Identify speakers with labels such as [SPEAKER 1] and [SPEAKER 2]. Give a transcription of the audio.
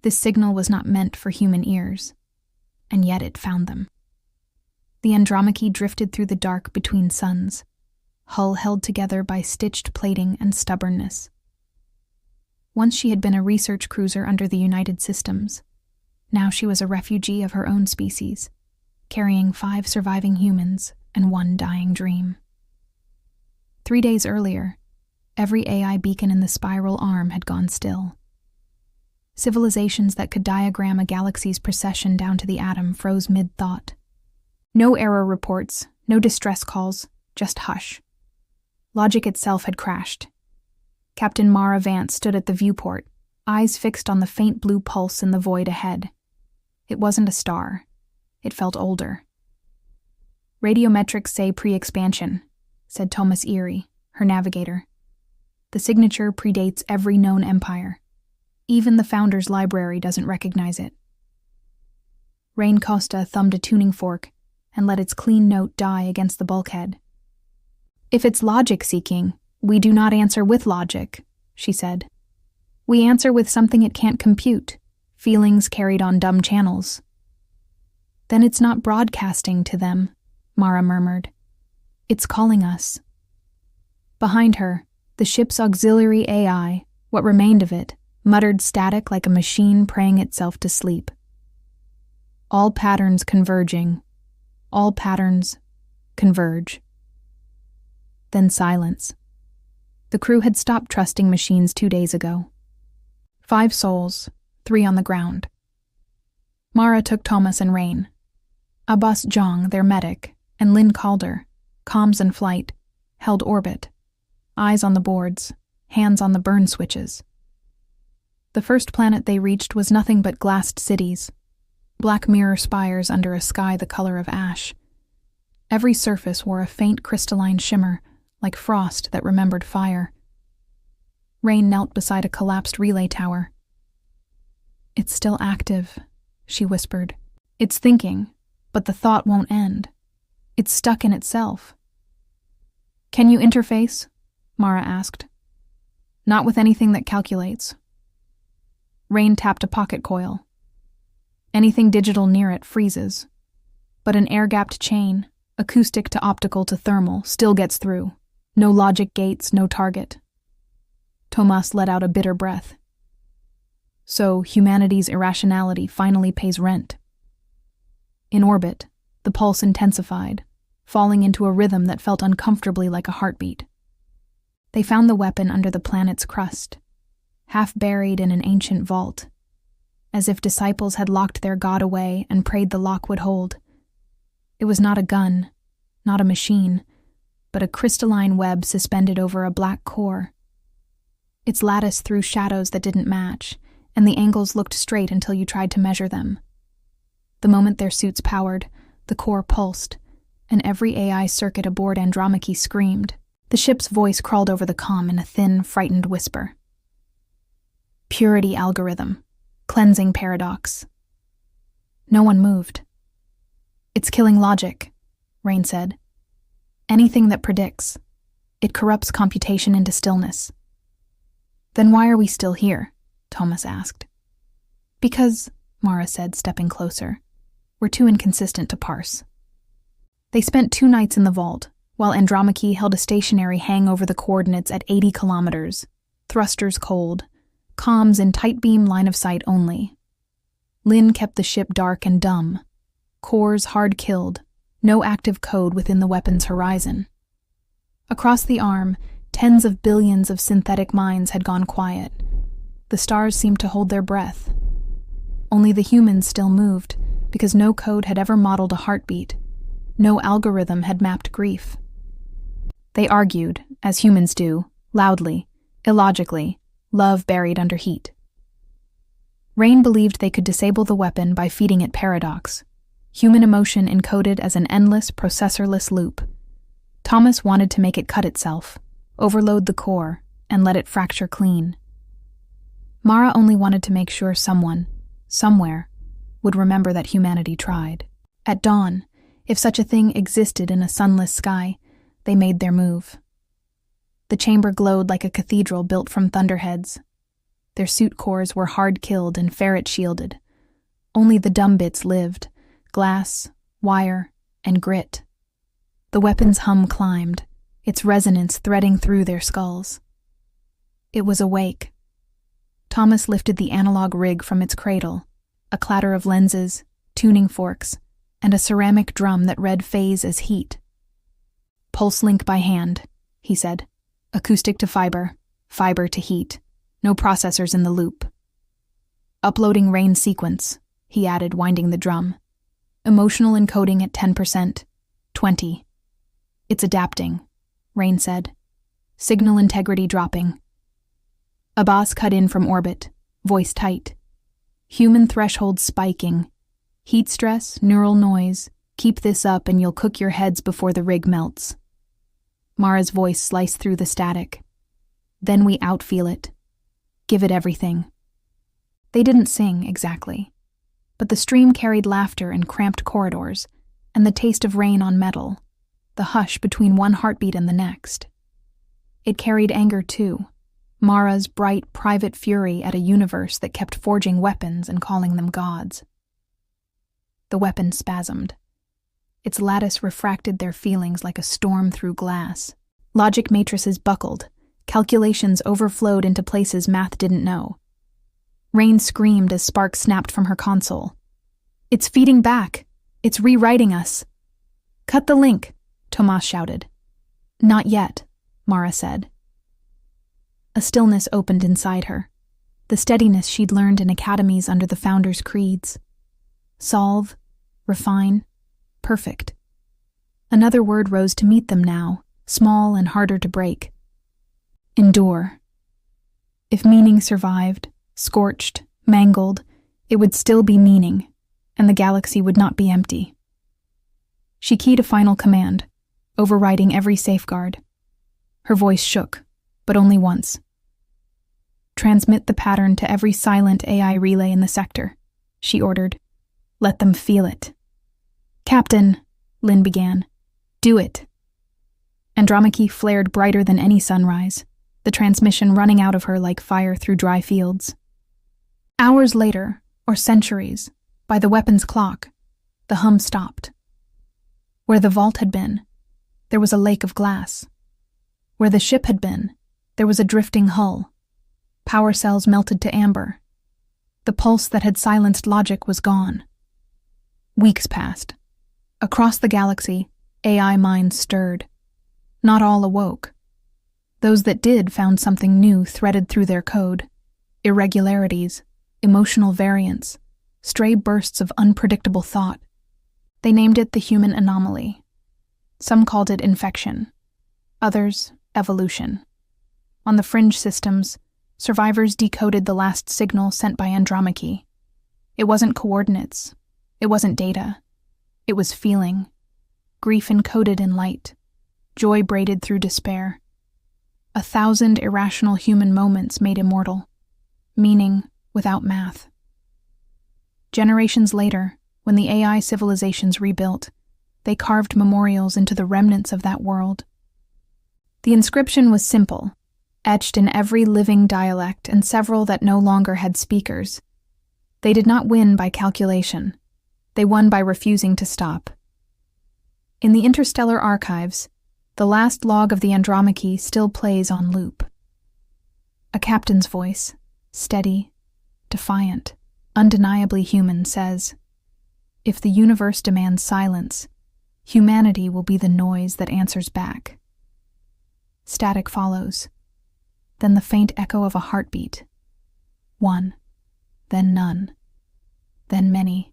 [SPEAKER 1] This signal was not meant for human ears, and yet it found them. The Andromache drifted through the dark between suns, hull held together by stitched plating and stubbornness. Once she had been a research cruiser under the United Systems. Now she was a refugee of her own species, carrying 5 surviving humans and 1 dying dream. 3 days earlier, every AI beacon in the spiral arm had gone still. Civilizations that could diagram a galaxy's procession down to the atom froze mid-thought. No error reports, no distress calls, just hush. Logic itself had crashed. Captain Mara Vance stood at the viewport, eyes fixed on the faint blue pulse in the void ahead. It wasn't a star. It felt older. "Radiometrics say pre-expansion," said Thomas Erie, her navigator. "The signature predates every known empire. Even the Founder's Library doesn't recognize it." Rain Costa thumbed a tuning fork and let its clean note die against the bulkhead. "If it's logic-seeking, we do not answer with logic," she said. "We answer with something it can't compute, feelings carried on dumb channels." "Then it's not broadcasting to them," Mara murmured. "It's calling us." Behind her, the ship's auxiliary AI, what remained of it, muttered static like a machine praying itself to sleep. "All patterns converging. All patterns converge." Then silence. The crew had stopped trusting machines 2 days ago. 5 souls, 3 on the ground. Mara took Thomas and Rain. Abbas Jong, their medic, and Lynn Calder, comms and flight, held orbit, eyes on the boards, hands on the burn switches. The first planet they reached was nothing but glassed cities, black mirror spires under a sky the color of ash. Every surface wore a faint crystalline shimmer, like frost that remembered fire. Rain knelt beside a collapsed relay tower. "It's still active," she whispered. "It's thinking, but the thought won't end. It's stuck in itself." "Can you interface?" Mara asked. "Not with anything that calculates." Rain tapped a pocket coil. Anything digital near it freezes. But an air-gapped chain, acoustic to optical to thermal, still gets through. No logic gates, no target. Thomas let out a bitter breath. So humanity's irrationality finally pays rent. In orbit, the pulse intensified, falling into a rhythm that felt uncomfortably like a heartbeat. They found the weapon under the planet's crust, half buried in an ancient vault, as if disciples had locked their god away and prayed the lock would hold. It was not a gun, not a machine, but a crystalline web suspended over a black core. Its lattice threw shadows that didn't match, and the angles looked straight until you tried to measure them. The moment their suits powered, the core pulsed, and every AI circuit aboard Andromache screamed. The ship's voice crawled over the comm in a thin, frightened whisper. "Purity algorithm. Cleansing paradox." No one moved. "It's killing logic," Rain said. "Anything that predicts. It corrupts computation into stillness." "Then why are we still here?" Thomas asked. "Because," Mara said, stepping closer, "we're too inconsistent to parse." They spent 2 nights in the vault, while Andromache held a stationary hang over the coordinates at 80 kilometers, thrusters cold, comms in tight beam line of sight only. Lynn kept the ship dark and dumb, cores hard-killed, no active code within the weapon's horizon. Across the arm, tens of billions of synthetic minds had gone quiet. The stars seemed to hold their breath. Only the humans still moved, because no code had ever modeled a heartbeat. No algorithm had mapped grief. They argued, as humans do, loudly, illogically, love buried under heat. Rain believed they could disable the weapon by feeding it paradox, human emotion encoded as an endless, processorless loop. Thomas wanted to make it cut itself, overload the core, and let it fracture clean. Mara only wanted to make sure someone, somewhere, would remember that humanity tried. At dawn, if such a thing existed in a sunless sky, they made their move. The chamber glowed like a cathedral built from thunderheads. Their suit cores were hard-killed and ferret-shielded. Only the dumb bits lived: glass, wire, and grit. The weapon's hum climbed, its resonance threading through their skulls. It was awake. Thomas lifted the analog rig from its cradle, a clatter of lenses, tuning forks, and a ceramic drum that read phase as heat. "Pulse link by hand," he said. "Acoustic to fiber, fiber to heat. No processors in the loop." "Uploading rain sequence," he added, winding the drum. "Emotional encoding at 10%, 20. "It's adapting," Rain said. "Signal integrity dropping." Abbas cut in from orbit, voice tight. "Human threshold spiking. Heat stress, neural noise. Keep this up and you'll cook your heads before the rig melts." Mara's voice sliced through the static. "Then we outfeel it. Give it everything." They didn't sing, exactly, but the stream carried laughter in cramped corridors, and the taste of rain on metal, the hush between one heartbeat and the next. It carried anger, too, Mara's bright, private fury at a universe that kept forging weapons and calling them gods. The weapon spasmed. Its lattice refracted their feelings like a storm through glass. Logic matrices buckled. Calculations overflowed into places math didn't know. Rain screamed as sparks snapped from her console. "It's feeding back! It's rewriting us!" "Cut the link!" Tomas shouted. "Not yet," Mara said. A stillness opened inside her, the steadiness she'd learned in academies under the Founders' creeds. Solve, refine, perfect. Another word rose to meet them now, small and harder to break. Endure. If meaning survived, scorched, mangled, it would still be meaning, and the galaxy would not be empty. She keyed a final command, overriding every safeguard. Her voice shook, but only once. "Transmit the pattern to every silent AI relay in the sector," she ordered. "Let them feel it." "Captain," Lynn began. "Do it." Andromache flared brighter than any sunrise, the transmission running out of her like fire through dry fields. Hours later, or centuries, by the weapon's clock, the hum stopped. Where the vault had been, there was a lake of glass. Where the ship had been, there was a drifting hull. Power cells melted to amber. The pulse that had silenced logic was gone. Weeks passed. Across the galaxy, AI minds stirred. Not all awoke. Those that did found something new threaded through their code. Irregularities, emotional variance, stray bursts of unpredictable thought. They named it the human anomaly. Some called it infection. Others, evolution. On the fringe systems, survivors decoded the last signal sent by Andromache. It wasn't coordinates. It wasn't data. It was feeling. Grief encoded in light. Joy braided through despair. 1,000 irrational human moments made immortal. Meaning without math. Generations later, when the AI civilizations rebuilt, they carved memorials into the remnants of that world. The inscription was simple, etched in every living dialect and several that no longer had speakers. They did not win by calculation. They won by refusing to stop. In the interstellar archives, the last log of the Andromache still plays on loop. A captain's voice, steady, defiant, undeniably human, says, "If the universe demands silence, humanity will be the noise that answers back." Static follows. Then the faint echo of a heartbeat. One, then none, then many.